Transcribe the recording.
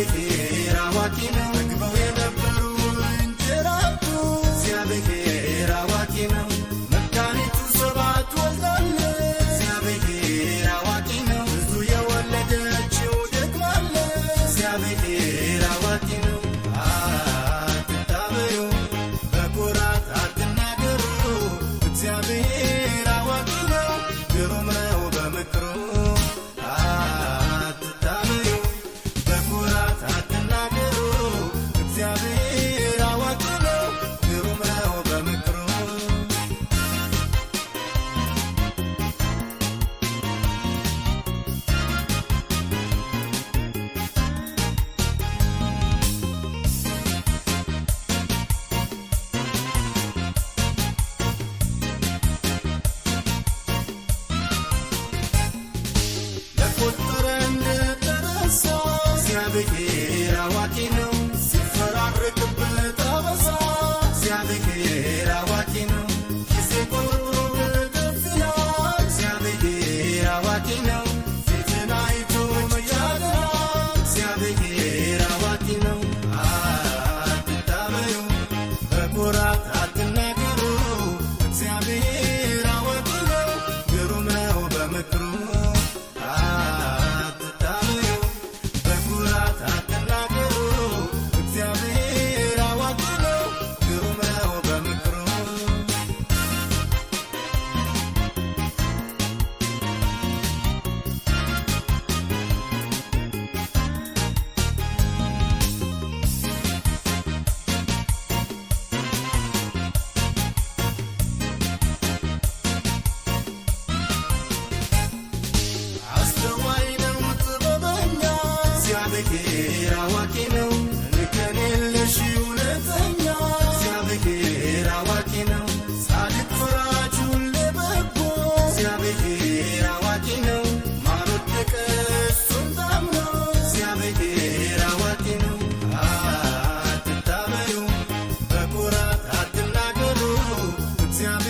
እግዚአብሔር አዋቂ ነው ምግበው የነበሩ እንጀራቱ እግዚአብሔር አዋቂ ነው መካኒቱ ሰባት ወልዳለች እግዚአብሔር አዋቂ ነው ብዙ የወለደችው ደግማለች እግዚአብሔር አዋቂ ነው አትታበዩ በኩራት አትናገሩ እግዚአብሔር አዋቂ ነው ግሩም ነው በምክሩ እግዚአብሔር አዋቂ ነው ግሩም ነው በምክሩ ለቆጠረ እንደተረሳ እግዚአብሔር አዋቂ ነው ሲፈራረቅበት አበሳ እግዚአብሔር አዋቂ ነው ጊዜ ቆጥሮ በደፍ ይላል እግዚአብሔር አዋቂ ነው ፊትን አይቶ መያገራል እግዚአብሔር አዋቂ ነው አትታበዩ በኩራት አትናገሩ እግዚአብሔር አዋቂ ነው ግሩም ነው በምክሩ እግዚአብሔር አዋቂ ነው እንከን የለሽ እውነተኛ እግዚአብሔር አዋቂ ነው ጻድቅ ፈራጅ ሁሌ በጎ እግዚአብሔር አዋቂ ነው ማር ወደቀ እሱን ታምኖ እግዚአብሔር አዋቂ ነው አትታበዩ በኩራት አትናገሩ እግዚአብሔር